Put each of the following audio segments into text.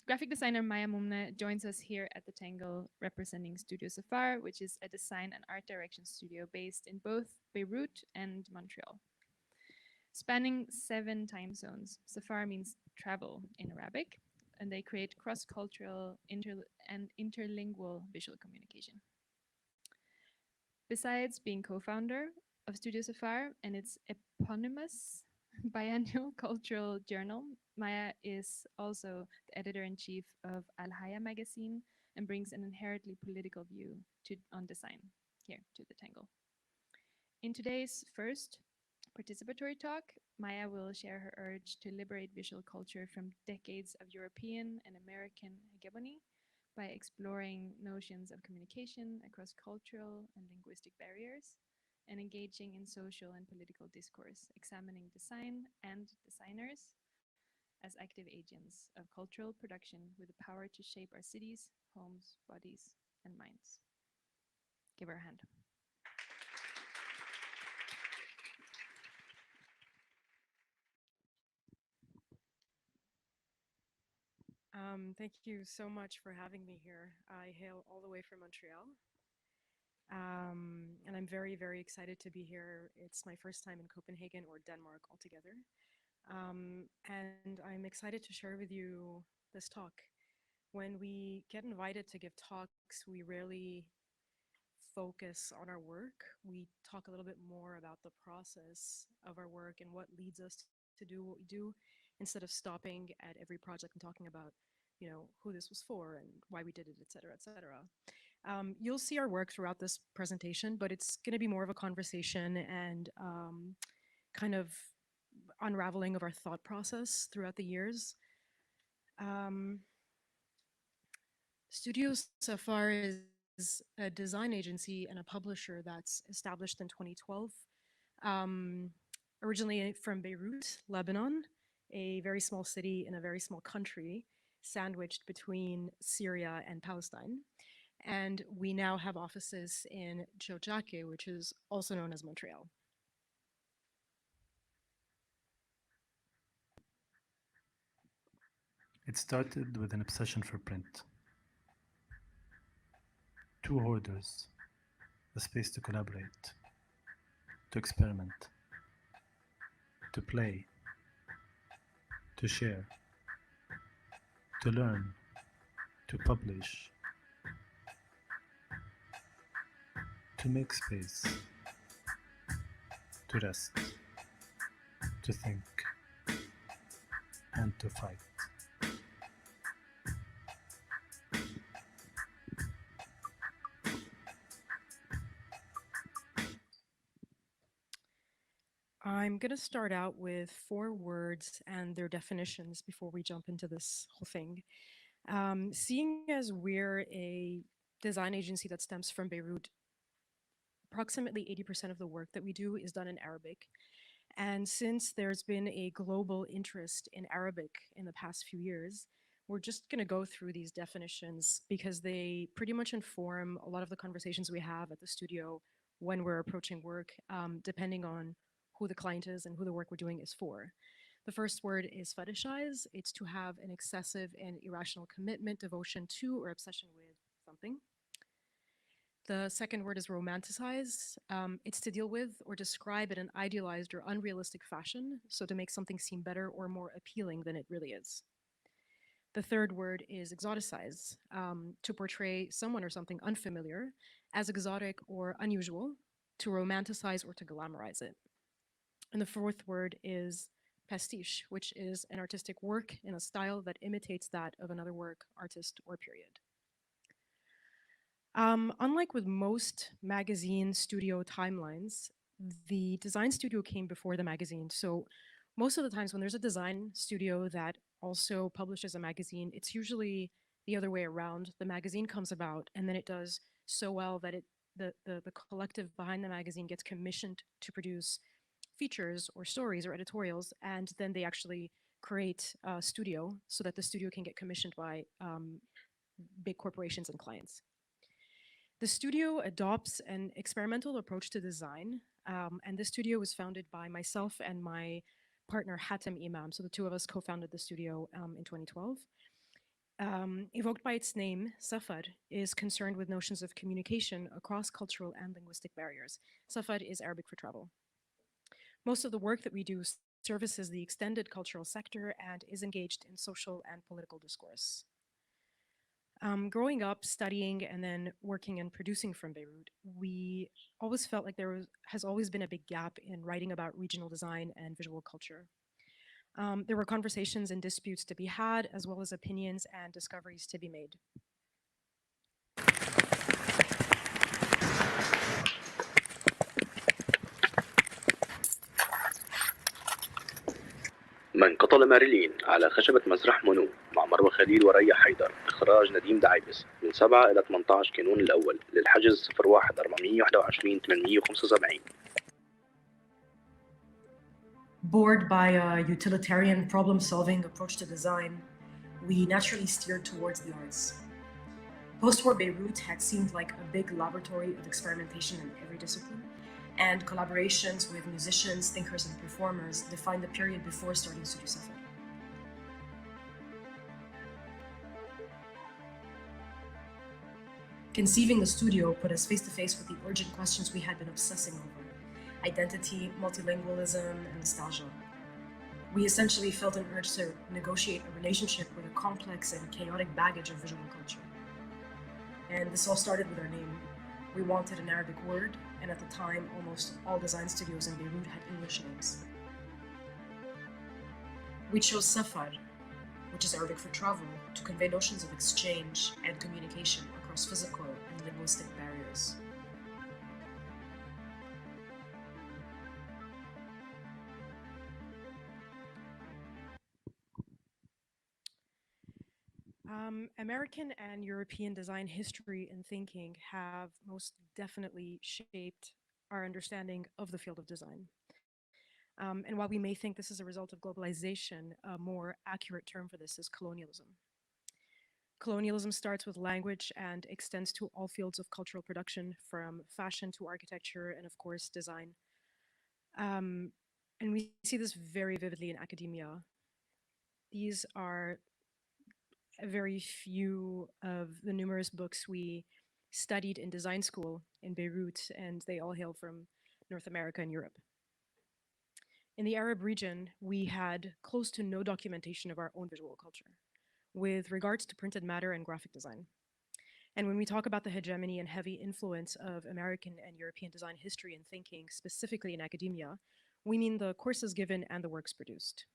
Graphic designer Maya Moumne joins us here at the Tangle representing Studio Safar, which is a design and art direction studio based in both Beirut and Montreal. Spanning 7 time zones, Safar means travel in Arabic, and they create cross-cultural and interlingual visual communication. Besides being co-founder of Studio Safar and its eponymous biannual cultural journal, Maya is also the editor-in-chief of Hayya Magazine and brings an inherently political view on design here to the Tangle. In today's first participatory talk, Maya will share her urge to liberate visual culture from decades of European and American hegemony by exploring notions of communication across cultural and linguistic barriers and engaging in social and political discourse, examining design and designers as active agents of cultural production with the power to shape our cities, homes, bodies, and minds. Give her a hand. Thank you so much for having me here. I hail all the way from Montreal. And I'm very, very excited to be here. It's my first time in Copenhagen or Denmark altogether. And I'm excited to share with you this talk. When we get invited to give talks, we rarely focus on our work. We talk a little bit more about the process of our work and what leads us to do what we do, instead of stopping at every project and talking about, who this was for and why we did it, et cetera, et cetera. You'll see our work throughout this presentation, but it's going to be more of a conversation and kind of unraveling of our thought process throughout the years. Um, Studio Safar is a design agency and a publisher that's established in 2012. Um, Originally from Beirut, Lebanon, a very small city in a very small country, sandwiched between Syria and Palestine. And we now have offices in Jojake, which is also known as Montreal. It started with an obsession for print. Two hoarders, a space to collaborate, to experiment, to play, to share, to learn, to publish, to make space, to rest, to think, and to fight. I'm going to start out with 4 words and their definitions before we jump into this whole thing. Seeing as we're a design agency that stems from Beirut, approximately 80% of the work that we do is done in Arabic. And since there's been a global interest in Arabic in the past few years, we're just going to go through these definitions because they pretty much inform a lot of the conversations we have at the studio when we're approaching work, depending on who the client is and who the work we're doing is for. The first word is fetishize. It's to have an excessive and irrational commitment, devotion to, or obsession with something. The second word is romanticize. It's to deal with or describe in an idealized or unrealistic fashion, so to make something seem better or more appealing than it really is. The third word is exoticize, to portray someone or something unfamiliar as exotic or unusual, to romanticize or to glamorize it. And the fourth word is pastiche, which is an artistic work in a style that imitates that of another work, artist, or period. Unlike with most magazine studio timelines, the design studio came before the magazine. So most of the times when there's a design studio that also publishes a magazine, it's usually the other way around. The magazine comes about and then it does so well that the collective behind the magazine gets commissioned to produce features or stories or editorials, and then they actually create a studio so that the studio can get commissioned by big corporations and clients. The studio adopts an experimental approach to design, and the studio was founded by myself and my partner Hatem Imam. So the two of us co-founded the studio in 2012. Evoked by its name, Safar is concerned with notions of communication across cultural and linguistic barriers. Safar is Arabic for travel. Most of the work that we do services the extended cultural sector and is engaged in social and political discourse. Growing up, studying, and then working and producing from Beirut, we always felt like has always been a big gap in writing about regional design and visual culture. There were conversations and disputes to be had, as well as opinions and discoveries to be made. من قتل ماريلين على خشبة مسرح مونو مع مروة خليل وريا حيدر. إخراج نديم دعيبس من 7 إلى 18 كانون الأول. للحجز 01 421 875. Bored by a utilitarian problem-solving approach to design, we naturally steered towards the arts. Post-war Beirut had seemed like a big laboratory of experimentation in every discipline, and collaborations with musicians, thinkers, and performers defined the period before starting Studio Safar. Conceiving the studio put us face to face with the urgent questions we had been obsessing over: identity, multilingualism, and nostalgia. We essentially felt an urge to negotiate a relationship with a complex and chaotic baggage of visual culture. And this all started with our name. We wanted an Arabic word, and at the time, almost all design studios in Beirut had English names. We chose Safar, which is Arabic for travel, to convey notions of exchange and communication across physical and linguistic barriers. American and European design history and thinking have most definitely shaped our understanding of the field of design. And while we may think this is a result of globalization, a more accurate term for this is colonialism. Colonialism starts with language and extends to all fields of cultural production, from fashion to architecture and, of course, design. Um, and we see this very vividly in academia. These are very few of the numerous books we studied in design school in Beirut, and they all hail from North America and Europe. In the Arab region, we had close to no documentation of our own visual culture with regards to printed matter and graphic design. And when we talk about the hegemony and heavy influence of American and European design history and thinking, specifically in academia, we mean the courses given and the works produced.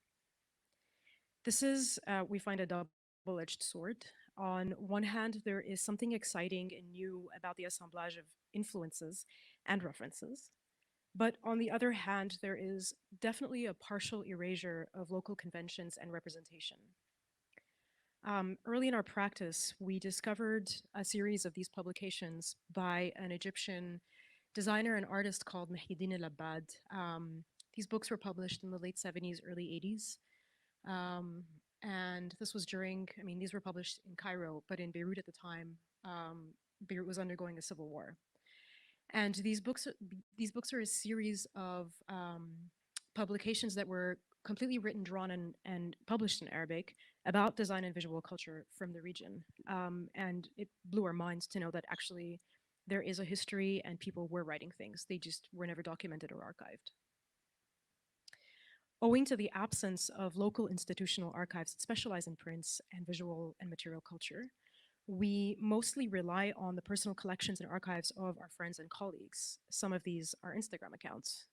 This is, we find, a double-edged sword. On one hand, there is something exciting and new about the assemblage of influences and references. But on the other hand, there is definitely a partial erasure of local conventions and representation. Early in our practice, we discovered a series of these publications by an Egyptian designer and artist called Mahidine El-Abbad. These books were published in the late 70s, early 80s. And this was during, I mean, these were published in Cairo, but in Beirut at the time, Beirut was undergoing a civil war. And these books are a series of publications that were completely written, drawn, and published in Arabic about design and visual culture from the region. And it blew our minds to know that actually there is a history and people were writing things. They just were never documented or archived. Owing to the absence of local institutional archives that specialize in prints and visual and material culture, we mostly rely on the personal collections and archives of our friends and colleagues. Some of these are Instagram accounts.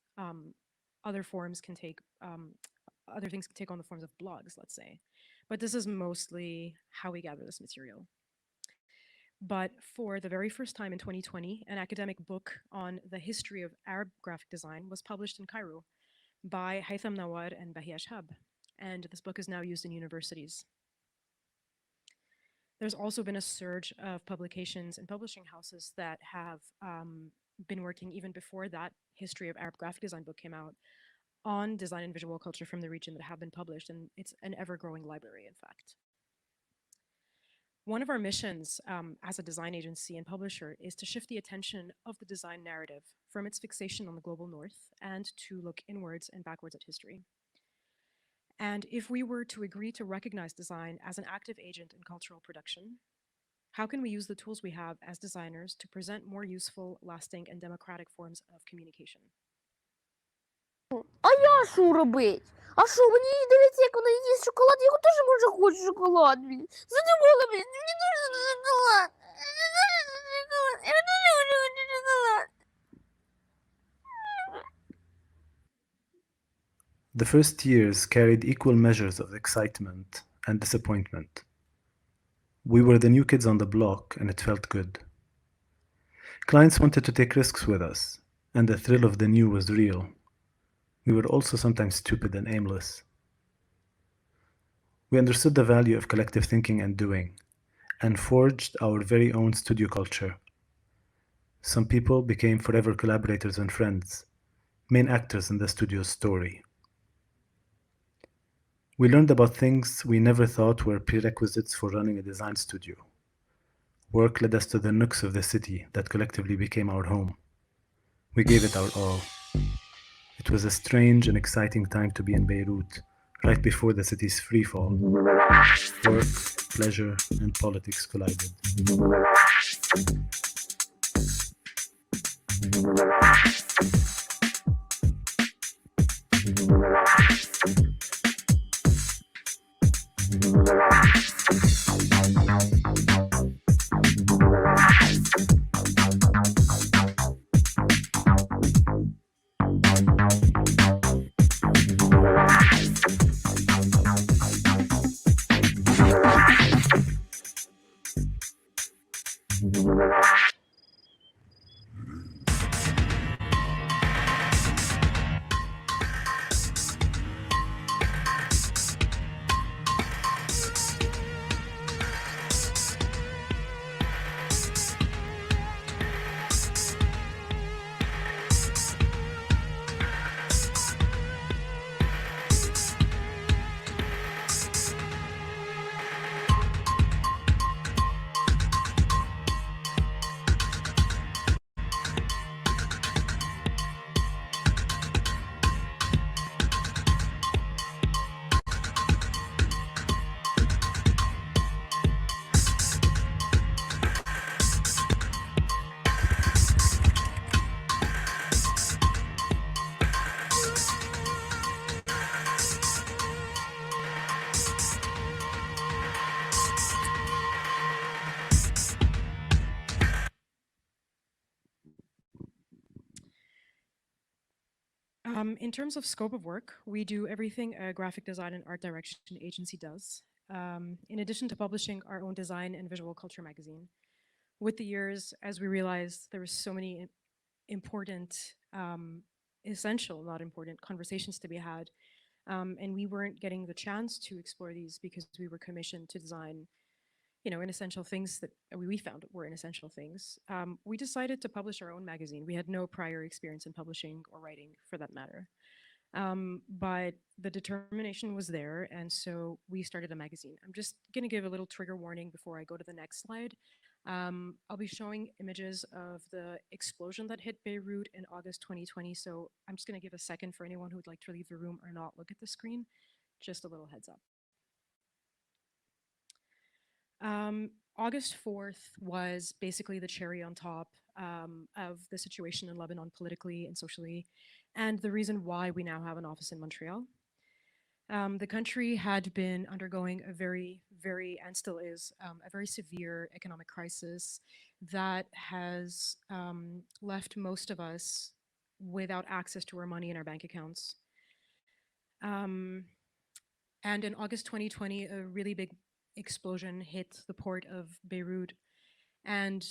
Other forms can take, other things can take on the forms of blogs, let's say. But this is mostly how we gather this material. But for the very first time in 2020, an academic book on the history of Arab graphic design was published in Cairo by Haytham Nawar and Bahia Shab. And this book is now used in universities. There's also been a surge of publications and publishing houses that have been working even before that history of Arab graphic design book came out on design and visual culture from the region that have been published, and it's an ever-growing library, in fact. One of our missions as a design agency and publisher is to shift the attention of the design narrative from its fixation on the global north and to look inwards and backwards at history. And if we were to agree to recognize design as an active agent in cultural production, how can we use the tools we have as designers to present more useful, lasting, and democratic forms of communication? А я що робить? А що, мені дивиться, як вона їсть шоколад, я теж може хочу шоколад, блін. Задумала, блін, мені дуже шоколад. Мені дуже шоколад. Я дуже хочу шоколад. The first years carried equal measures of excitement and disappointment. We were the new kids on the block, and it felt good. Clients wanted to take risks with us, and the thrill of the new was real. We were also sometimes stupid and aimless. We understood the value of collective thinking and doing, and forged our very own studio culture. Some people became forever collaborators and friends, main actors in the studio's story. We learned about things we never thought were prerequisites for running a design studio. Work led us to the nooks of the city that collectively became our home. We gave it our all. It was a strange and exciting time to be in Beirut, right before the city's freefall. Work, pleasure, and politics collided. In terms of scope of work, we do everything a graphic design and art direction agency does. In addition to publishing our own design and visual culture magazine, with the years, as we realized there were so many important, essential, not important, conversations to be had, and we weren't getting the chance to explore these because we were commissioned to design, inessential things that we found were inessential things. We decided to publish our own magazine. We had no prior experience in publishing or writing, for that matter. But the determination was there, and so we started a magazine. I'm just going to give a little trigger warning before I go to the next slide. I'll be showing images of the explosion that hit Beirut in August 2020, so I'm just going to give a second for anyone who would like to leave the room or not look at the screen. Just a little heads up. August 4th was basically the cherry on top of the situation in Lebanon politically and socially, and the reason why we now have an office in Montreal. The country had been undergoing a very, and still is, a very severe economic crisis that has left most of us without access to our money in our bank accounts. And in August 2020, a really big explosion hit the port of Beirut and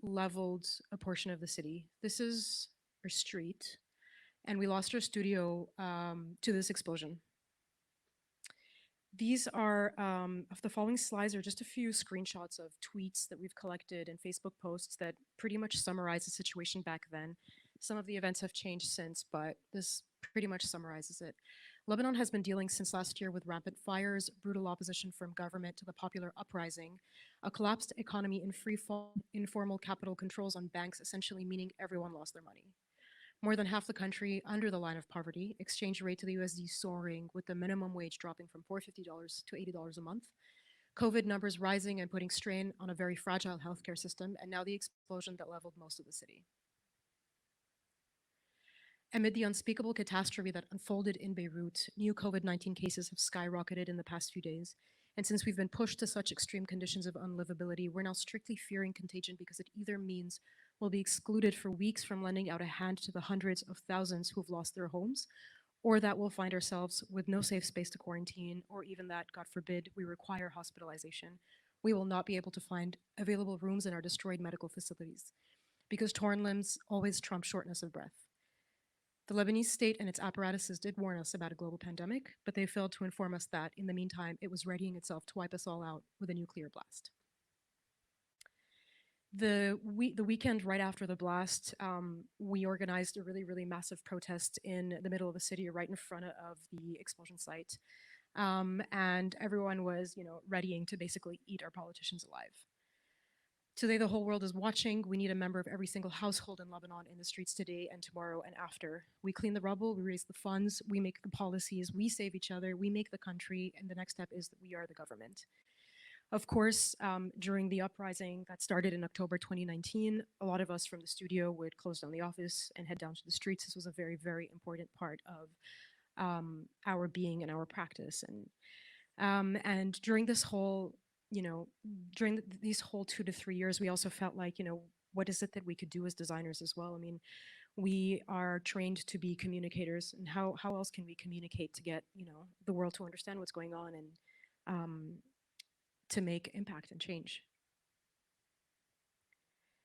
leveled a portion of the city. This is our street, and we lost our studio to this explosion. These are, of the following slides are just a few screenshots of tweets that we've collected and Facebook posts that pretty much summarize the situation back then. Some of the events have changed since, but this pretty much summarizes it. Lebanon has been dealing since last year with rampant fires, brutal opposition from government to the popular uprising, a collapsed economy in free fall, informal capital controls on banks, essentially meaning everyone lost their money. More than half the country under the line of poverty, exchange rate to the USD soaring, with the minimum wage dropping from $450 to $80 a month, COVID numbers rising and putting strain on a very fragile healthcare system, and now the explosion that leveled most of the city. Amid the unspeakable catastrophe that unfolded in Beirut, new COVID 19 cases have skyrocketed in the past few days. And since we've been pushed to such extreme conditions of unlivability, we're now strictly fearing contagion because it either means we'll be excluded for weeks from lending out a hand to the hundreds of thousands who've lost their homes, or that we'll find ourselves with no safe space to quarantine, or even that, God forbid, we require hospitalization. We will not be able to find available rooms in our destroyed medical facilities because torn limbs always trump shortness of breath. The Lebanese state and its apparatuses did warn us about a global pandemic, but they failed to inform us that, in the meantime, it was readying itself to wipe us all out with a nuclear blast. The weekend right after the blast, we organized a really, really massive protest in the middle of the city, right in front of the explosion site. And everyone was, readying to basically eat our politicians alive. Today, the whole world is watching. We need a member of every single household in Lebanon in the streets today and tomorrow and after. We clean the rubble, we raise the funds, we make the policies, we save each other, we make the country, and the next step is that we are the government. Of course, during the uprising that started in October 2019, a lot of us from the studio would close down the office and head down to the streets. This was a very, very important part of our being and our practice. And during this whole during these whole 2 to 3 years, we also felt like, what is it that we could do as designers as well? I mean, we are trained to be communicators, and how else can we communicate to get, the world to understand what's going on and to make impact and change?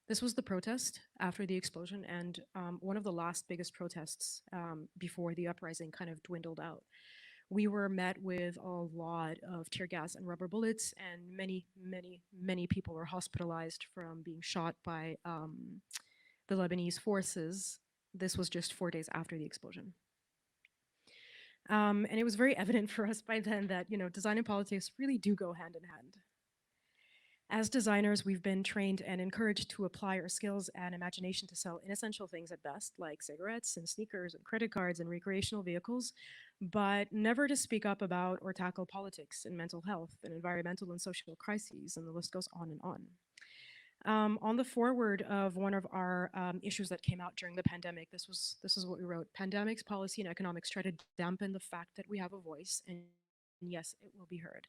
This was the protest after the explosion, and one of the last biggest protests before the uprising kind of dwindled out. We were met with a lot of tear gas and rubber bullets, and many, many, many people were hospitalized from being shot by the Lebanese forces. This was just 4 days after the explosion. And it was very evident for us by then that, design and politics really do go hand in hand. As designers, we've been trained and encouraged to apply our skills and imagination to sell inessential things at best, like cigarettes and sneakers and credit cards and recreational vehicles, but never to speak up about or tackle politics and mental health and environmental and social crises, and the list goes on and on. On the foreword of one of our issues that came out during the pandemic, this is what we wrote: pandemics, policy, and economics try to dampen the fact that we have a voice, and yes, it will be heard.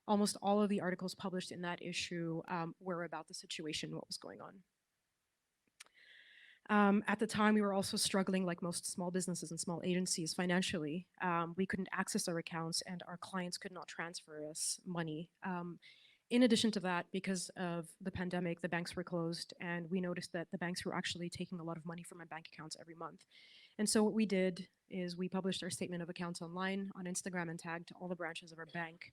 Almost all of the articles published in that issue were about the situation, what was going on. At the time, we were also struggling, like most small businesses and small agencies, financially. We couldn't access our accounts, and our clients could not transfer us money. In addition to that, because of the pandemic, the banks were closed, and we noticed that the banks were actually taking a lot of money from our bank accounts every month. And so what we did is we published our statement of accounts online on Instagram and tagged all the branches of our bank.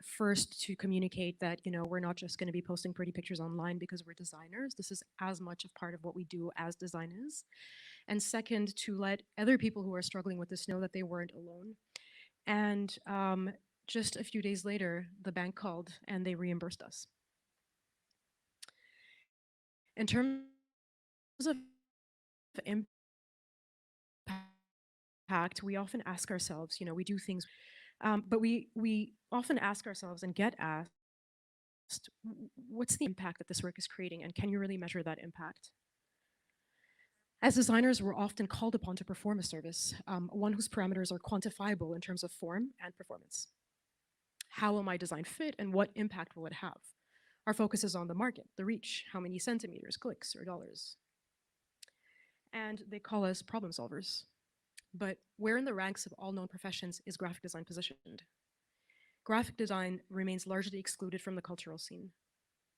First, to communicate that, we're not just going to be posting pretty pictures online because we're designers. This is as much a part of what we do as designers. And second, to let other people who are struggling with this know that they weren't alone. And just a few days later, the bank called and they reimbursed us. In terms of impact, we often ask ourselves, we do things, but we often ask ourselves and get asked, what's the impact that this work is creating, and can you really measure that impact? As designers, we're often called upon to perform a service, one whose parameters are quantifiable in terms of form and performance. How will my design fit, and what impact will it have? Our focus is on the market, the reach, how many centimeters, clicks, or dollars. And they call us problem solvers. But where in the ranks of all known professions is graphic design positioned? Graphic design remains largely excluded from the cultural scene.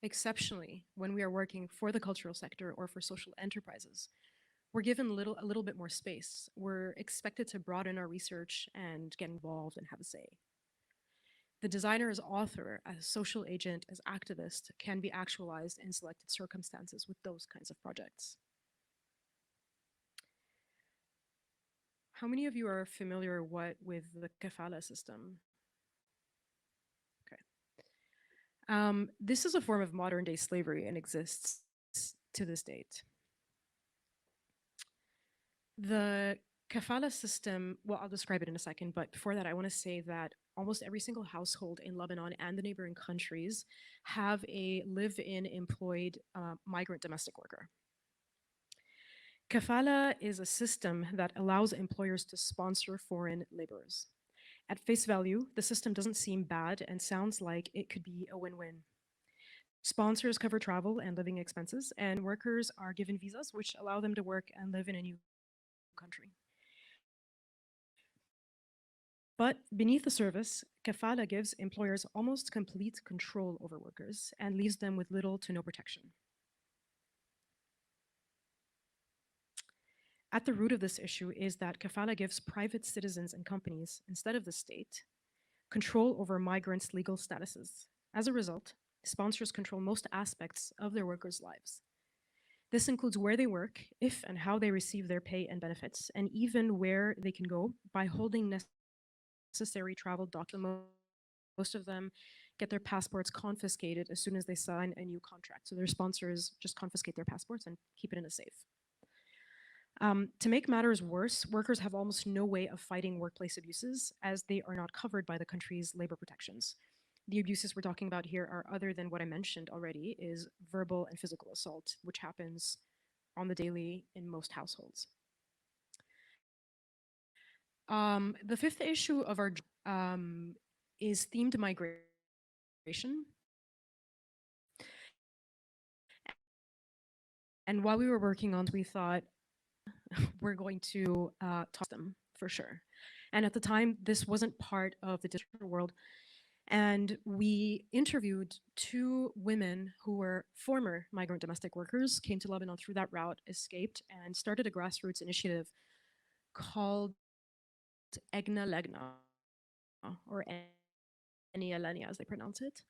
Exceptionally, when we are working for the cultural sector or for social enterprises, we're given a little bit more space. We're expected to broaden our research and get involved and have a say. The designer as author, as social agent, as activist can be actualized in selected circumstances with those kinds of projects. How many of you are familiar with the kafala system? Okay. This is a form of modern day slavery and exists to this date. The kafala system, well, I'll describe it in a second, but before that, I want to say that almost every single household in Lebanon and the neighboring countries have a live-in employed migrant domestic worker. Kafala is a system that allows employers to sponsor foreign laborers. At face value, the system doesn't seem bad and sounds like it could be a win-win. Sponsors cover travel and living expenses, and workers are given visas which allow them to work and live in a new country. But beneath the surface, kafala gives employers almost complete control over workers and leaves them with little to no protection. At the root of this issue is that kafala gives private citizens and companies, instead of the state, control over migrants' legal statuses. As a result, sponsors control most aspects of their workers' lives. This includes where they work, if and how they receive their pay and benefits, and even where they can go by holding necessary travel documents. Most of them get their passports confiscated as soon as they sign a new contract. So their sponsors just confiscate their passports and keep it in a safe. To make matters worse, workers have almost no way of fighting workplace abuses as they are not covered by the country's labor protections. The abuses we're talking about here are, other than what I mentioned already, is verbal and physical assault, which happens on the daily in most households. The fifth issue of our is themed migration. And while we were working on, we thought we're going to talk them for sure. And at the time, this wasn't part of the digital world. And we interviewed two women who were former migrant domestic workers, came to Lebanon through that route, escaped, and started a grassroots initiative called Egna Legna, or Enia Lenia as they pronounce it,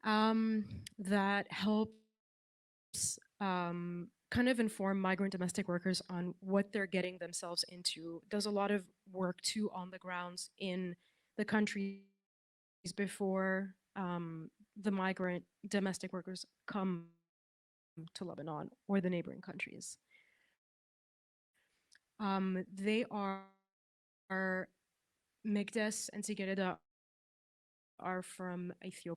that helps kind of inform migrant domestic workers on what they're getting themselves into, does a lot of work too on the grounds in the countries before the migrant domestic workers come to Lebanon or the neighboring countries. They are Megdes and Sigereda are from Ethiopia.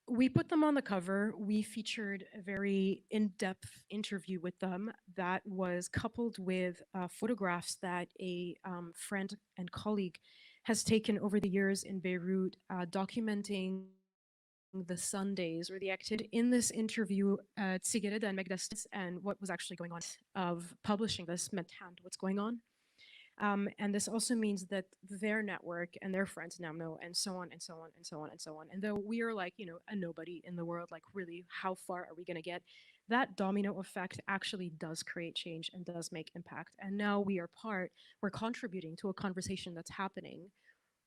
We put them on the cover. We featured a very in-depth interview with them that was coupled with photographs that a friend and colleague has taken over the years in Beirut, documenting the Sundays or the activity. In this interview, Tsigereda and Megdas and what was actually going on of publishing this meant hand what's going on. And this also means that their network and their friends now know, and so on and so on and so on and so on. And though we are like, you know, a nobody in the world, like really, how far are we going to get? That domino effect actually does create change and does make impact. And now we're contributing to a conversation that's happening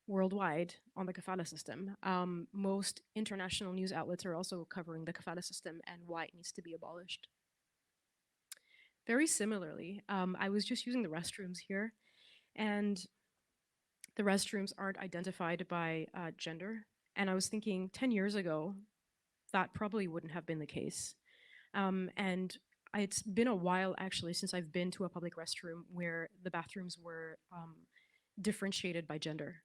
worldwide on the kafala system. Most international news outlets are also covering the kafala system and why it needs to be abolished. Very similarly, I was just using the restrooms here, and the restrooms aren't identified by gender. And I was thinking 10 years ago, that probably wouldn't have been the case. And it's been a while actually since I've been to a public restroom where the bathrooms were differentiated by gender.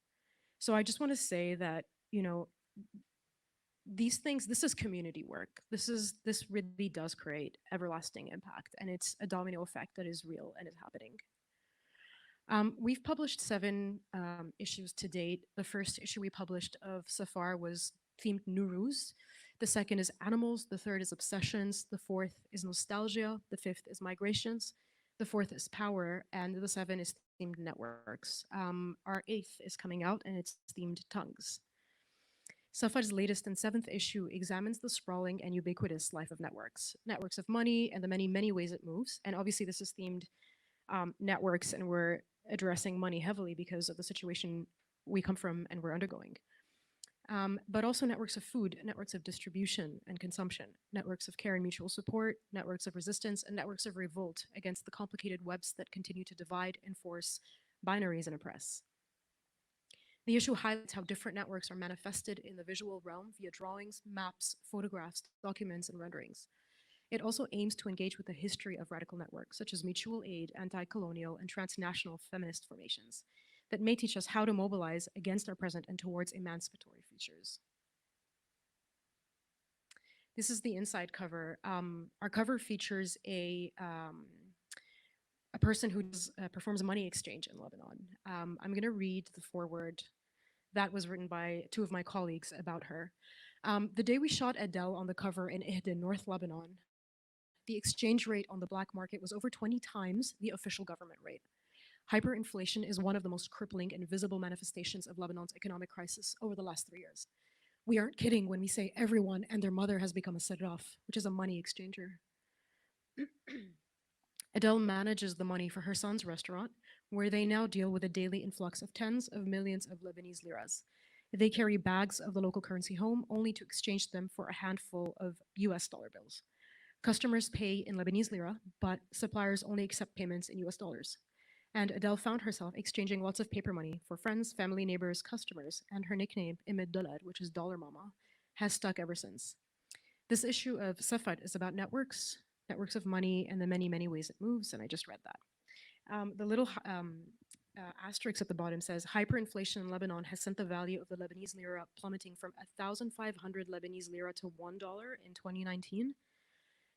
So I just want to say that, you know, these things, this is community work. This really does create everlasting impact, and it's a domino effect that is real and is happening. We've published 7 issues to date. The first issue we published of Safar was themed Nuruz. The second is animals. The third is obsessions. The fourth is nostalgia. The fifth is migrations. The fourth is power. And the 7 is themed networks. Our 8th is coming out, and it's themed tongues. Safar's latest and 7th issue examines the sprawling and ubiquitous life of networks of money and the many, many ways it moves. And obviously this is themed networks, and we're addressing money heavily because of the situation we come from and we're undergoing. But also networks of food, networks of distribution and consumption, networks of care and mutual support, networks of resistance, and networks of revolt against the complicated webs that continue to divide, enforce, binaries, and oppress. The issue highlights how different networks are manifested in the visual realm via drawings, maps, photographs, documents, and renderings. It also aims to engage with the history of radical networks, such as mutual aid, anti-colonial, and transnational feminist formations, that may teach us how to mobilize against our present and towards emancipatory futures. This is the inside cover. Our cover features a person who performs a money exchange in Lebanon. I'm going to read the foreword that was written by two of my colleagues about her. The day we shot Adele on the cover in Ihdin, North Lebanon, the exchange rate on the black market was over 20 times the official government rate. Hyperinflation is one of the most crippling and visible manifestations of Lebanon's economic crisis over the last 3 years. We aren't kidding when we say everyone and their mother has become a serraf, which is a money exchanger. Adele manages the money for her son's restaurant, where they now deal with a daily influx of tens of millions of Lebanese liras. They carry bags of the local currency home only to exchange them for a handful of US dollar bills. Customers pay in Lebanese lira, but suppliers only accept payments in US dollars. And Adele found herself exchanging lots of paper money for friends, family, neighbors, customers, and her nickname, Imid Dollar, which is Dollar Mama, has stuck ever since. This issue of Safad is about networks of money, and the many, many ways it moves, and I just read that. The little asterisk at the bottom says, hyperinflation in Lebanon has sent the value of the Lebanese lira plummeting from 1,500 Lebanese lira to $1 in 2019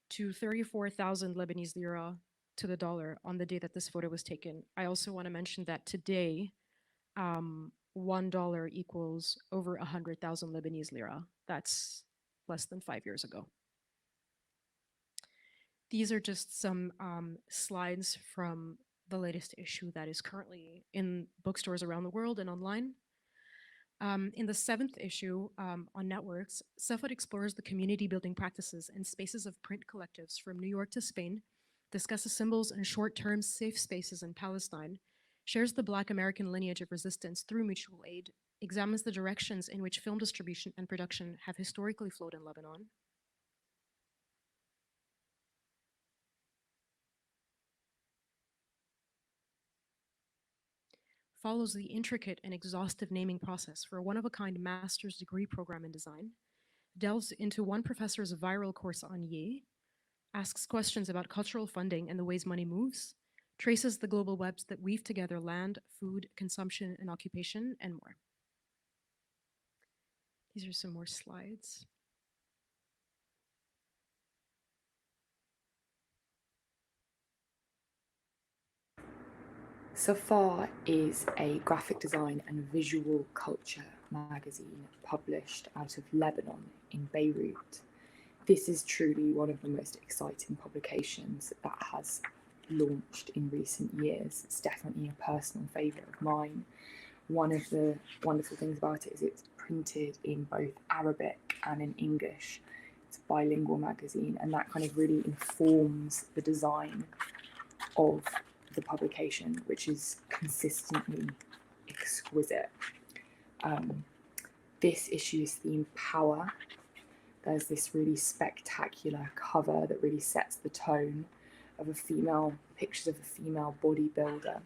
to 34,000 Lebanese lira to the dollar on the day that this photo was taken. I also want to mention that today, $1 equals over 100,000 Lebanese lira. That's less than 5 years ago. These are just some slides from the latest issue that is currently in bookstores around the world and online. In the 7th issue on networks, Safad explores the community building practices and spaces of print collectives from New York to Spain, discusses symbols and short-term safe spaces in Palestine, shares the Black American lineage of resistance through mutual aid, examines the directions in which film distribution and production have historically flowed in Lebanon, follows the intricate and exhaustive naming process for a one-of-a-kind master's degree program in design, delves into one professor's viral course on Ye, asks questions about cultural funding and the ways money moves, traces the global webs that weave together land, food, consumption, and occupation, and more. These are some more slides. Safar is a graphic design and visual culture magazine published out of Lebanon in Beirut. This is truly one of the most exciting publications that has launched in recent years. It's definitely a personal favourite of mine. One of the wonderful things about it is it's printed in both Arabic and in English. It's a bilingual magazine, and that kind of really informs the design of the publication, which is consistently exquisite. This issue is themed Power. There's this really spectacular cover that really sets the tone of pictures of a female bodybuilder.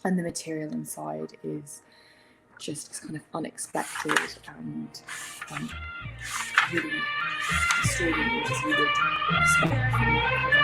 And the material inside is just kind of unexpected and really extraordinary, as you would expect from that cover.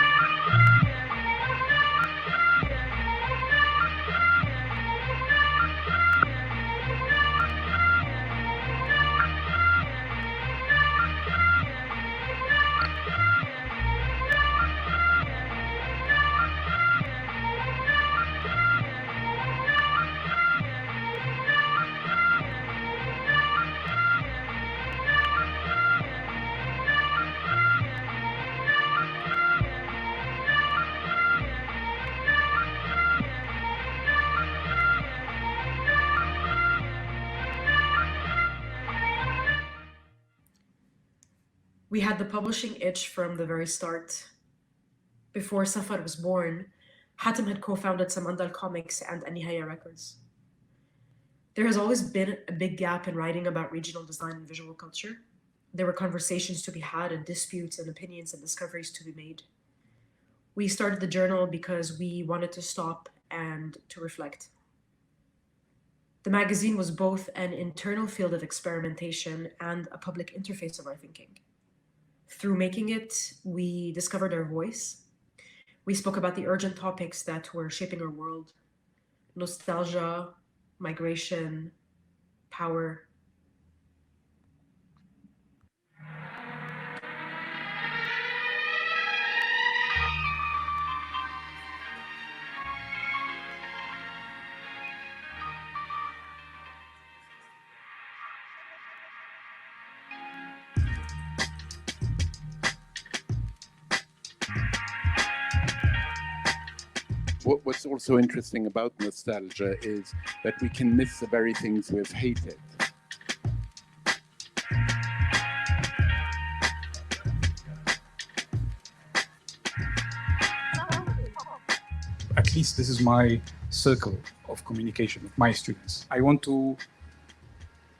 We had the publishing itch from the very start. Before Safar was born, Hatem had co-founded Samandal Comics and Hayya Records. There has always been a big gap in writing about regional design and visual culture. There were conversations to be had and disputes and opinions and discoveries to be made. We started the journal because we wanted to stop and to reflect. The magazine was both an internal field of experimentation and a public interface of our thinking. Through making it, we discovered our voice. We spoke about the urgent topics that were shaping our world: nostalgia, migration, power. What's also interesting about nostalgia is that we can miss the very things we've hated. At least this is my circle of communication with my students. I want to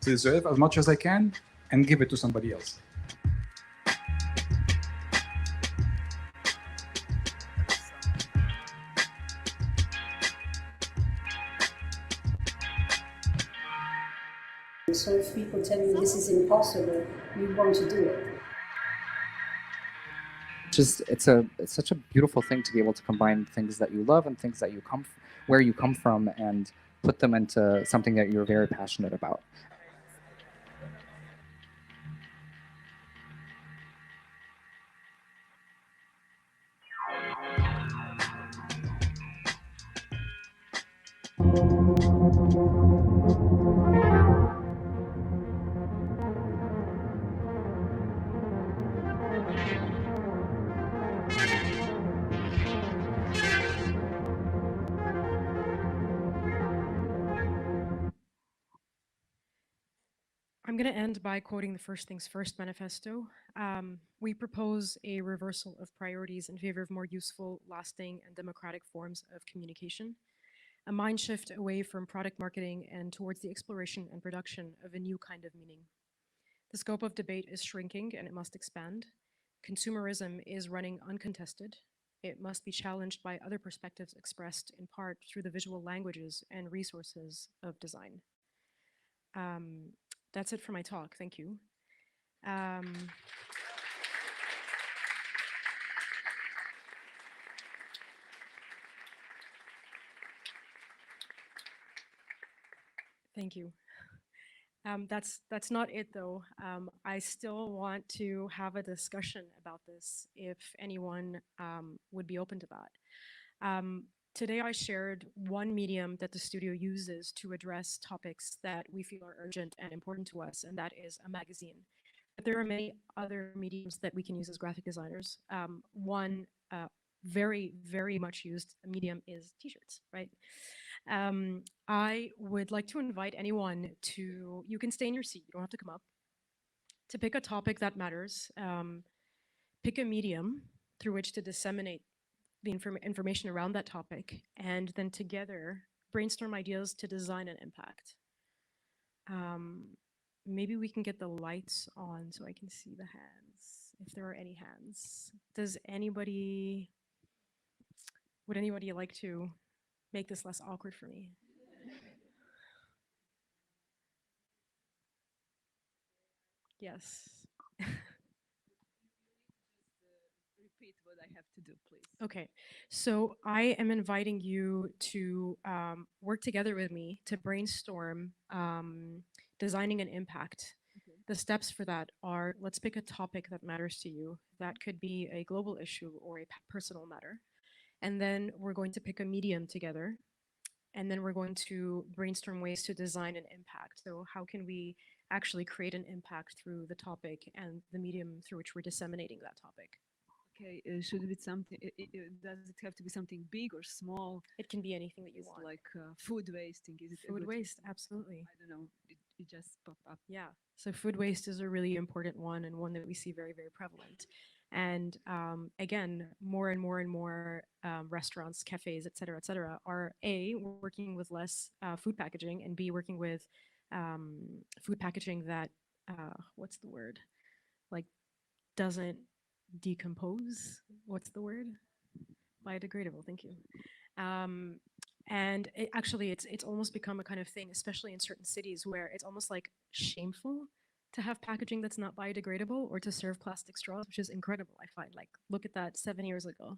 preserve as much as I can and give it to somebody else. So if people tell you this is impossible, you want to do it. It's such a beautiful thing to be able to combine things that you love and things that where you come from, and put them into something that you're very passionate about. I'm going to end by quoting the First Things First manifesto. We propose a reversal of priorities in favor of more useful, lasting, and democratic forms of communication, a mind shift away from product marketing and towards the exploration and production of a new kind of meaning. The scope of debate is shrinking and it must expand. Consumerism is running uncontested. It must be challenged by other perspectives expressed in part through the visual languages and resources of design. That's it for my talk. Thank you. Thank you. That's not it though. I still want to have a discussion about this if anyone would be open to that. Today I shared one medium that the studio uses to address topics that we feel are urgent and important to us, and that is a magazine. But there are many other mediums that we can use as graphic designers. One very, very much used medium is t-shirts, right? I would like to invite anyone to, you can stay in your seat, you don't have to come up, to pick a topic that matters, pick a medium through which to disseminate the information around that topic, and then together brainstorm ideas to design an impact. Maybe we can get the lights on so I can see the hands, if there are any hands. Would anybody like to make this less awkward for me? Yes. Repeat what I have to do, please. Okay, so I am inviting you to work together with me to brainstorm designing an impact. Okay. The steps for that are, let's pick a topic that matters to you. That could be a global issue or a personal matter. And then we're going to pick a medium together. And then we're going to brainstorm ways to design an impact. So how can we actually create an impact through the topic and the medium through which we're disseminating that topic? Okay, should it be something, does it have to be something big or small? It can be anything that you It's want. like food wasting, is it a Food good- waste, absolutely. I don't know, it just popped up. Yeah, so food waste is a really important one, and one that we see very, very prevalent. And again, more and more and more restaurants, cafes, et cetera, are A, working with less food packaging, and B, working with food packaging that, what's the word? Like, doesn't decompose. What's the word? Biodegradable, thank you. And actually, it's almost become a kind of thing, especially in certain cities, where it's almost like shameful to have packaging that's not biodegradable or to serve plastic straws, which is incredible. I find, like, look at that 7 years ago.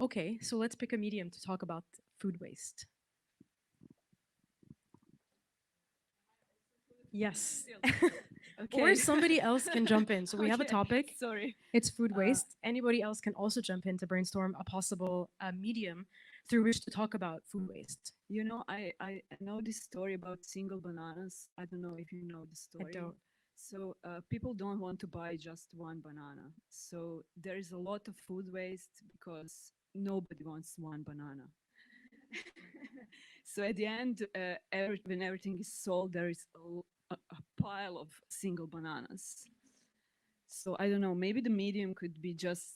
Okay, so let's pick a medium to talk about food waste. Yes. Or somebody else can jump in. So we have a topic. Sorry. It's food waste. Anybody else can also jump in to brainstorm a possible medium through which to talk about food waste. You know, I know this story about single bananas. I don't know if you know the story. I don't. So people don't want to buy just one banana. So there is a lot of food waste because nobody wants one banana. So at the end, when everything is sold, there is a pile of single bananas. So I don't know, maybe the medium could be just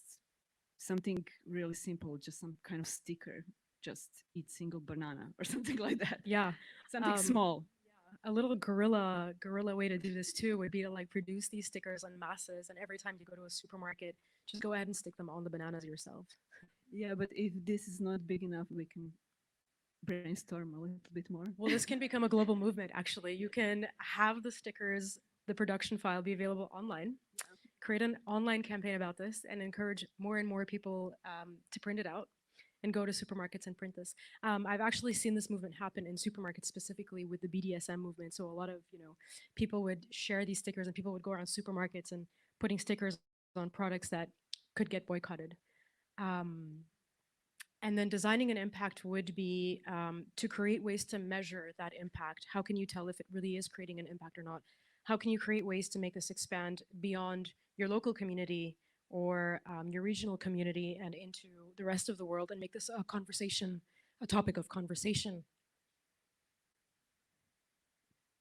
something really simple, just some kind of sticker, just eat single banana or something like that. Yeah. Something small. A little guerrilla way to do this too would be to like produce these stickers on masses, and every time you go to a supermarket, just go ahead and stick them on the bananas yourself. Yeah, but if this is not big enough, we can brainstorm a little bit more. Well, this can become a global movement, actually. You can have the stickers, the production file be available online, create an online campaign about this, and encourage more and more people to print it out and go to supermarkets and print this. I've actually seen this movement happen in supermarkets, specifically with the BDSM movement. So a lot of people would share these stickers, and people would go around supermarkets and putting stickers on products that could get boycotted. And then designing an impact would be to create ways to measure that impact. How can you tell if it really is creating an impact or not? How can you create ways to make this expand beyond your local community or your regional community and into the rest of the world, and make this a conversation, a topic of conversation?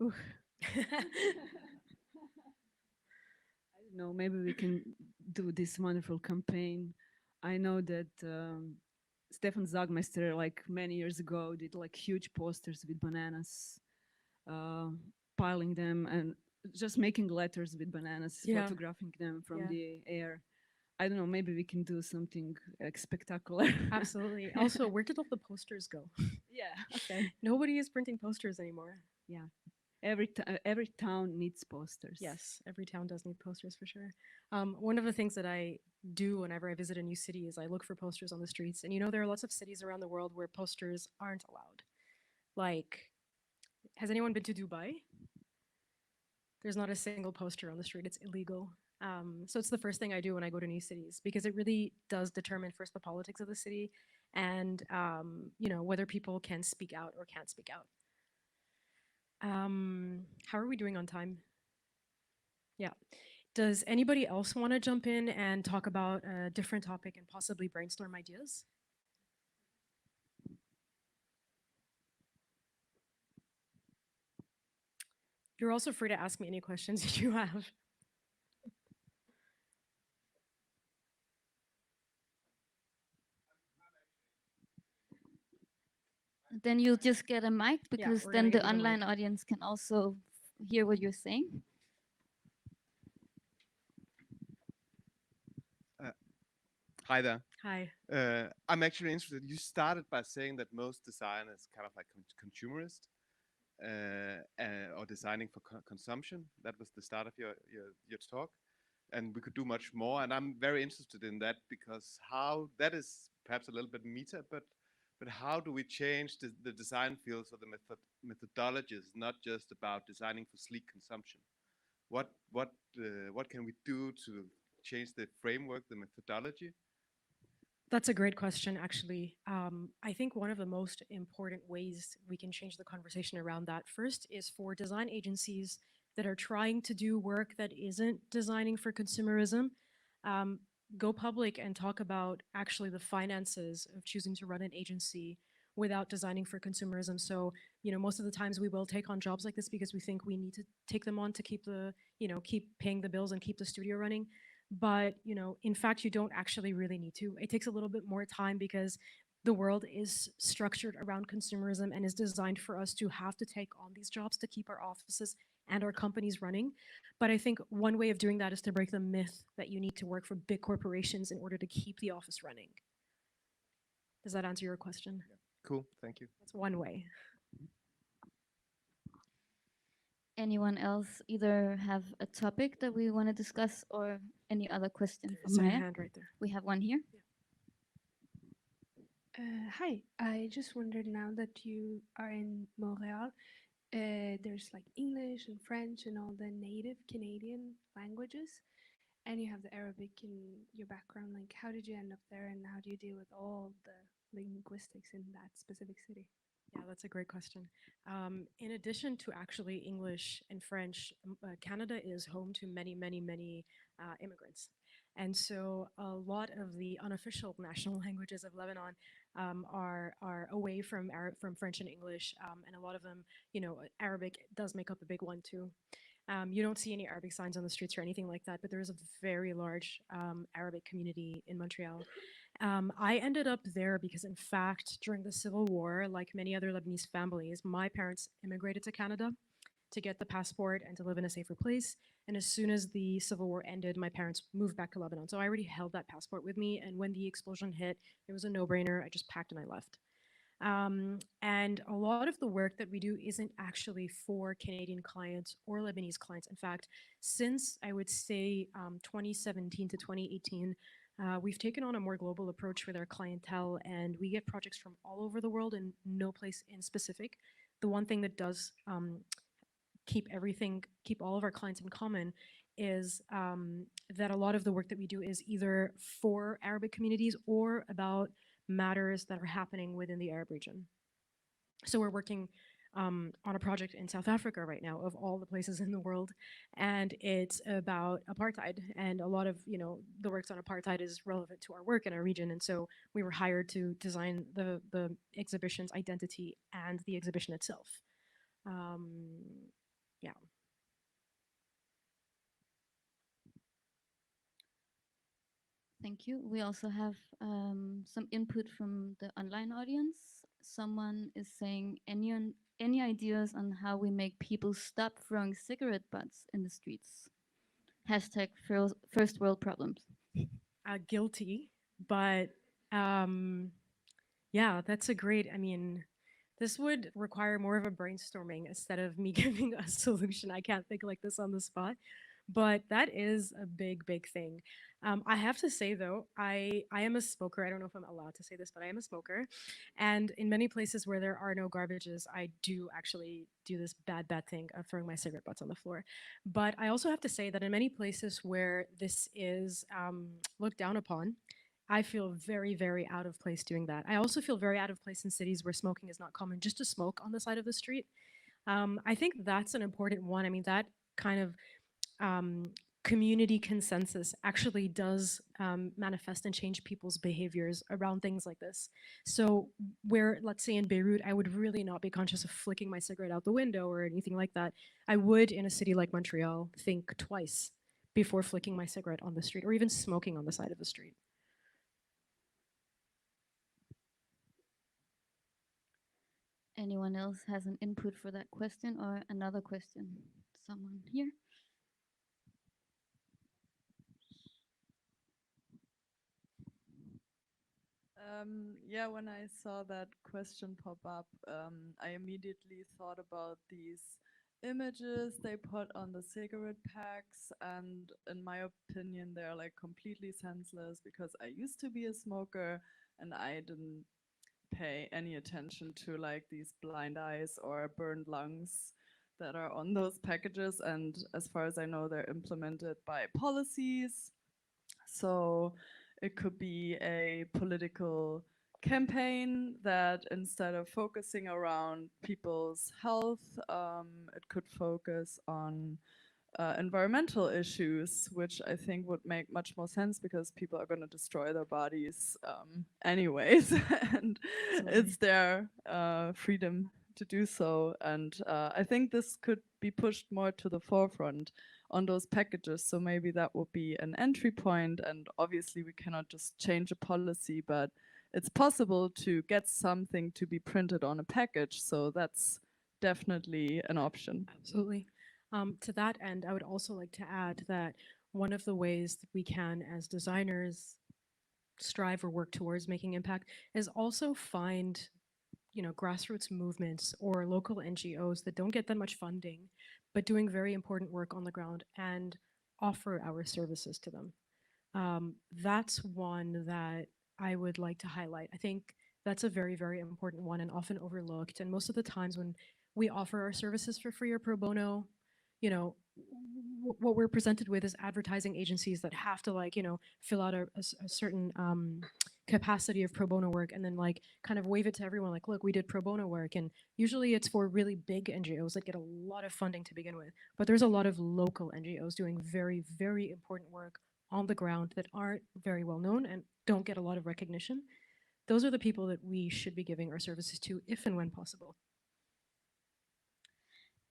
I don't know, maybe we can do this wonderful campaign. I know that Stefan Zagmeister, like many years ago, did like huge posters with bananas, piling them and just making letters with bananas, photographing them from the air. I don't know, maybe we can do something like spectacular. Absolutely. Also, where did all the posters go? Yeah, okay. Nobody is printing posters anymore. Yeah. Every town needs posters. Yes, every town does need posters for sure. One of the things that I do whenever I visit a new city is I look for posters on the streets. And there are lots of cities around the world where posters aren't allowed. Like, has anyone been to Dubai? There's not a single poster on the street. It's illegal. So it's the first thing I do when I go to new cities, because it really does determine first the politics of the city and whether people can speak out or can't speak out. How are we doing on time? Yeah. Does anybody else want to jump in and talk about a different topic and possibly brainstorm ideas? You're also free to ask me any questions that you have. Then you'll just get a mic, because then the online audience can also hear what you're saying. Hi there. Hi. I'm actually interested. You started by saying that most design is kind of like consumerist or designing for consumption. That was the start of your talk. And we could do much more. And I'm very interested in that, because how that is perhaps a little bit meta, but how do we change the design fields or the methodologies, not just about designing for sleek consumption? What can we do to change the framework, the methodology? That's a great question, actually. I think one of the most important ways we can change the conversation around that first is for design agencies that are trying to do work that isn't designing for consumerism, go public and talk about actually the finances of choosing to run an agency without designing for consumerism. So, most of the times we will take on jobs like this because we think we need to take them on to keep keep paying the bills and keep the studio running. But, in fact, you don't actually really need to. It takes a little bit more time because the world is structured around consumerism and is designed for us to have to take on these jobs to keep our offices and our companies running. But I think one way of doing that is to break the myth that you need to work for big corporations in order to keep the office running. Does that answer your question? Yeah. Cool. Thank you. That's one way. Anyone else either have a topic that we want to discuss or any other question There's from a Maya? hand right there. We have one here. Hi, I just wondered now that you are in Montreal, there's like English and French and all the native Canadian languages, and you have the Arabic in your background. Like, how did you end up there, and how do you deal with all the linguistics in that specific city? Yeah, that's a great question. In addition to actually English and French, Canada is home to many, many, many immigrants. And so a lot of the unofficial national languages of Lebanon are away from from French and English, and a lot of them, you know, Arabic does make up a big one too. You don't see any Arabic signs on the streets or anything like that, but there is a very large Arabic community in Montreal. I ended up there because, in fact, during the Civil War, like many other Lebanese families, my parents immigrated to Canada to get the passport and to live in a safer place. And as soon as the Civil War ended, my parents moved back to Lebanon. So I already held that passport with me. And when the explosion hit, it was a no-brainer. I just packed and I left. And a lot of the work that we do isn't actually for Canadian clients or Lebanese clients. In fact, since I would say 2017 to 2018, we've taken on a more global approach with our clientele, and we get projects from all over the world and no place in specific. The one thing that does keep all of our clients in common is that a lot of the work that we do is either for Arabic communities or about matters that are happening within the Arab region. So we're working on a project in South Africa right now, of all the places in the world, and it's about apartheid. And a lot of the works on apartheid is relevant to our work in our region, and so we were hired to design the exhibition's identity and the exhibition itself. Yeah. Thank you. We also have some input from the online audience. Someone is saying, any ideas on how we make people stop throwing cigarette butts in the streets? Hashtag first world problems. Guilty, but yeah, that's a great, I mean, this would require more of a brainstorming instead of me giving a solution. I can't think like this on the spot, but that is a big, big thing. I have to say though, I am a smoker. I don't know if I'm allowed to say this, but I am a smoker. And in many places where there are no garbages, I do actually do this bad, bad thing of throwing my cigarette butts on the floor. But I also have to say that in many places where this is looked down upon, I feel very, very out of place doing that. I also feel very out of place in cities where smoking is not common, just to smoke on the side of the street. I think that's an important one. I mean, that kind of community consensus actually does manifest and change people's behaviors around things like this. So where, let's say in Beirut, I would really not be conscious of flicking my cigarette out the window or anything like that. I would, in a city like Montreal, think twice before flicking my cigarette on the street or even smoking on the side of the street. Anyone else has an input for that question or another question? Someone here? Yeah, when I saw that question pop up, I immediately thought about these images they put on the cigarette packs, and in my opinion, they're like completely senseless because I used to be a smoker and I didn't pay any attention to like these blind eyes or burned lungs that are on those packages. And as far as I know, they're implemented by policies. So it could be a political campaign that instead of focusing around people's health, it could focus on environmental issues, which I think would make much more sense because people are going to destroy their bodies anyways, and it's their freedom to do so. And I think this could be pushed more to the forefront on those packages. So maybe that would be an entry point. And obviously we cannot just change a policy, but it's possible to get something to be printed on a package. So that's definitely an option. Absolutely. To that end, I would also like to add that one of the ways that we can, as designers, strive or work towards making impact is also find grassroots movements or local NGOs that don't get that much funding, but doing very important work on the ground and offer our services to them. That's one that I would like to highlight. I think that's a very, very important one and often overlooked. And most of the times when we offer our services for free or pro bono, you know, what we're presented with is advertising agencies that have to fill out a certain capacity of pro bono work and then kind of wave it to everyone like, look, we did pro bono work. And usually it's for really big NGOs that get a lot of funding to begin with. But there's a lot of local NGOs doing very, very important work on the ground that aren't very well known and don't get a lot of recognition. Those are the people that we should be giving our services to if and when possible.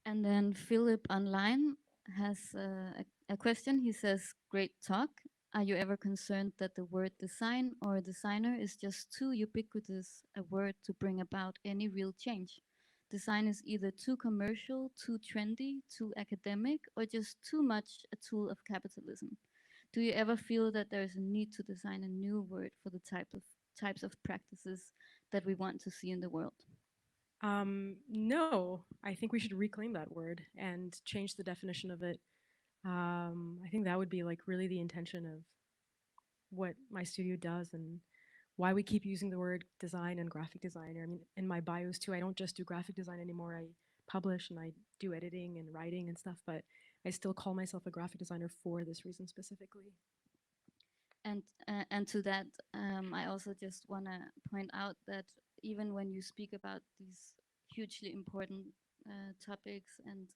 And then Philip online has a question. He says, great talk. Are you ever concerned that the word design or designer is just too ubiquitous a word to bring about any real change? Design is either too commercial, too trendy, too academic, or just too much a tool of capitalism. Do you ever feel that there is a need to design a new word for the types of practices that we want to see in the world? No, I think we should reclaim that word and change the definition of it. I think that would be really the intention of what my studio does and why we keep using the word design and graphic designer. I mean, in my bios too, I don't just do graphic design anymore. I publish and I do editing and writing and stuff, but I still call myself a graphic designer for this reason specifically. And to that, I also just want to point out that even when you speak about these hugely important topics, and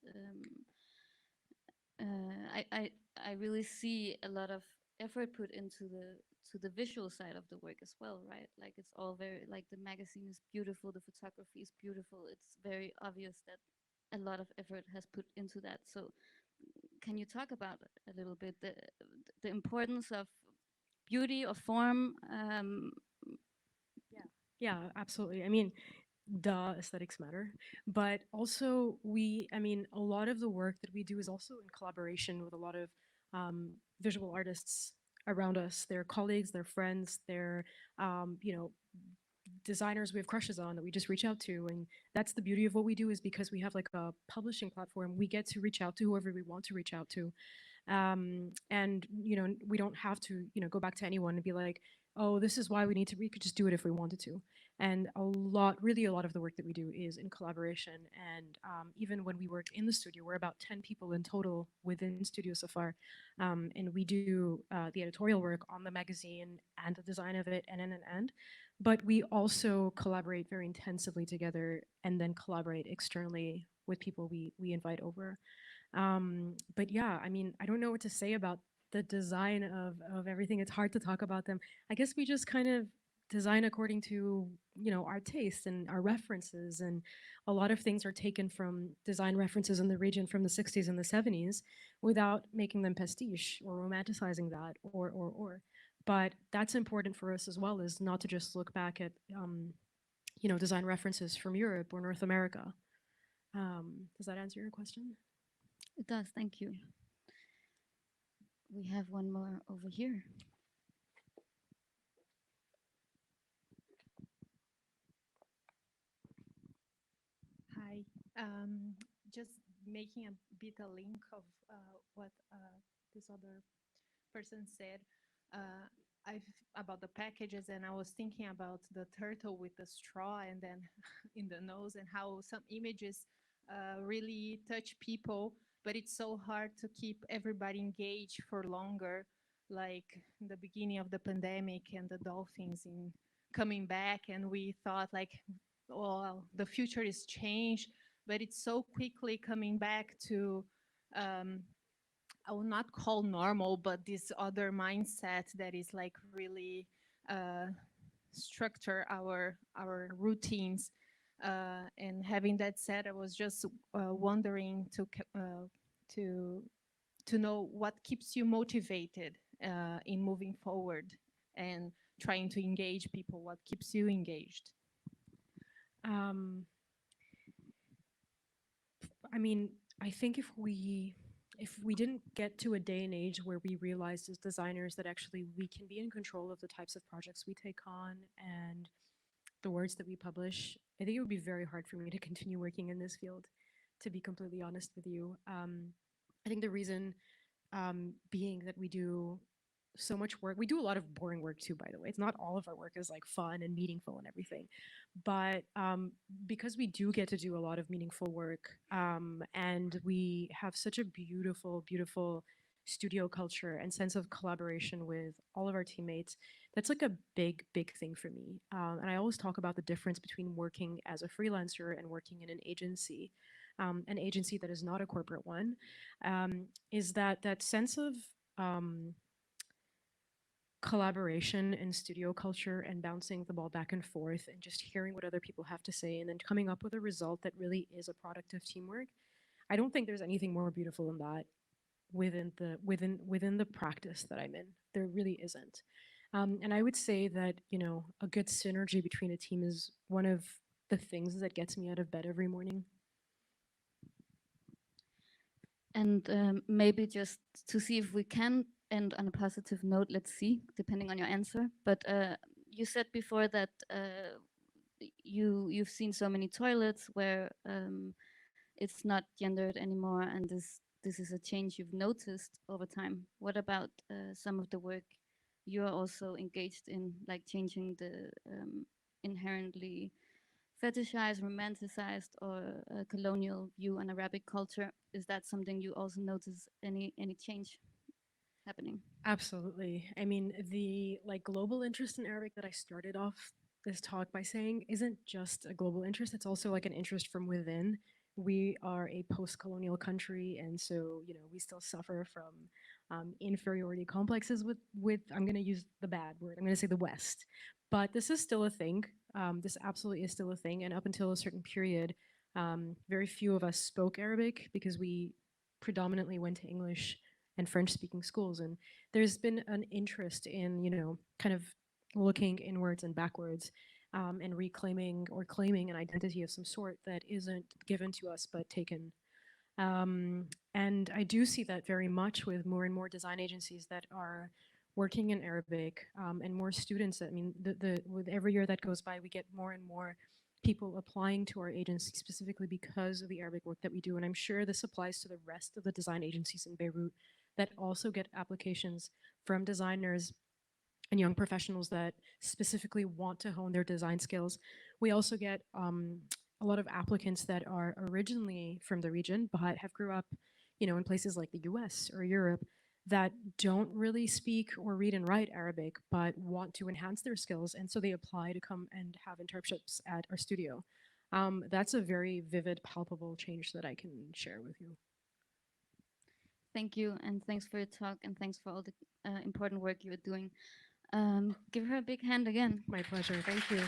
I really see a lot of effort put into the visual side of the work as well, right? Like it's all very, like the magazine is beautiful, the photography is beautiful. It's very obvious that a lot of effort has put into that. So can you talk about a little bit the importance of beauty or form? Yeah, absolutely. I mean, duh, aesthetics matter. But also, a lot of the work that we do is also in collaboration with a lot of visual artists around us. They're colleagues, they're friends, they're, designers we have crushes on that we just reach out to. And that's the beauty of what we do, is because we have a publishing platform, we get to reach out to whoever we want to reach out to. And we don't have to go back to anyone and be like, oh, this is why we could just do it if we wanted to. And really a lot of the work that we do is in collaboration. And even when we work in the studio, we're about 10 people in total within Studio Safar. And we do the editorial work on the magazine and the design of it and. But we also collaborate very intensively together and then collaborate externally with people we invite over. But yeah, I mean, I don't know what to say about the design of everything. It's hard to talk about them. I guess we just kind of design according to our taste and our references, and a lot of things are taken from design references in the region from the 60s and the 70s without making them pastiche or romanticizing that or. But that's important for us as well, is not to just look back at design references from Europe or North America. Does that answer your question? It does, thank you. We have one more over here. Hi. Just making a bit a link of what this other person said about the packages, and I was thinking about the turtle with the straw and then in the nose, and how some images really touch people, but it's so hard to keep everybody engaged for longer, like in the beginning of the pandemic and the dolphins in coming back, and we thought like, well, the future is changed, but it's so quickly coming back to I will not call normal, but this other mindset that is like really structure our routines. And having that said, I was just wondering to know what keeps you motivated in moving forward and trying to engage people. What keeps you engaged? I mean, I think if we didn't get to a day and age where we realized as designers that actually we can be in control of the types of projects we take on, and the words that we publish, I think it would be very hard for me to continue working in this field, to be completely honest with you. I think the reason being that we do so much work. We do a lot of boring work too, by the way. It's not all of our work is like fun and meaningful and everything. But because we do get to do a lot of meaningful work, and we have such a beautiful, beautiful studio culture and sense of collaboration with all of our teammates, that's like a big, big thing for me. And I always talk about the difference between working as a freelancer and working in an agency that is not a corporate one, is that that sense of collaboration and studio culture and bouncing the ball back and forth and just hearing what other people have to say and then coming up with a result that really is a product of teamwork. I don't think there's anything more beautiful than that within the practice that I'm in. There really isn't. And I would say that, you know, a good synergy between a team is one of the things that gets me out of bed every morning. And maybe just to see if we can end on a positive note, let's see, depending on your answer. But you said before that you've seen so many toilets where it's not gendered anymore, and this is a change you've noticed over time. What about some of the work you are also engaged in, like changing the inherently fetishized, romanticized, or colonial view on Arabic culture? Is that something you also notice any change happening? Absolutely. I mean, the like global interest in Arabic that I started off this talk by saying isn't just a global interest, it's also like an interest from within. We are a post-colonial country, and so, you know, we still suffer from inferiority complexes with I'm going to use the bad word, I'm going to say the West. But this is still a thing. This absolutely is still a thing, and up until a certain period, very few of us spoke Arabic because we predominantly went to English and French-speaking schools. And there's been an interest in, you know, kind of looking inwards and backwards, and reclaiming or claiming an identity of some sort that isn't given to us but taken. And I do see that very much with more and more design agencies that are working in Arabic, and more students. I mean, with every year that goes by, we get more and more people applying to our agency specifically because of the Arabic work that we do. And I'm sure this applies to the rest of the design agencies in Beirut that also get applications from designers and young professionals that specifically want to hone their design skills. We also get a lot of applicants that are originally from the region but have grew up, you know, in places like the US or Europe that don't really speak or read and write Arabic but want to enhance their skills, and so they apply to come and have internships at our studio. That's a very vivid, palpable change that I can share with you. Thank you, and thanks for your talk, and thanks for all the important work you're doing. Give her a big hand again. My pleasure. Thank you.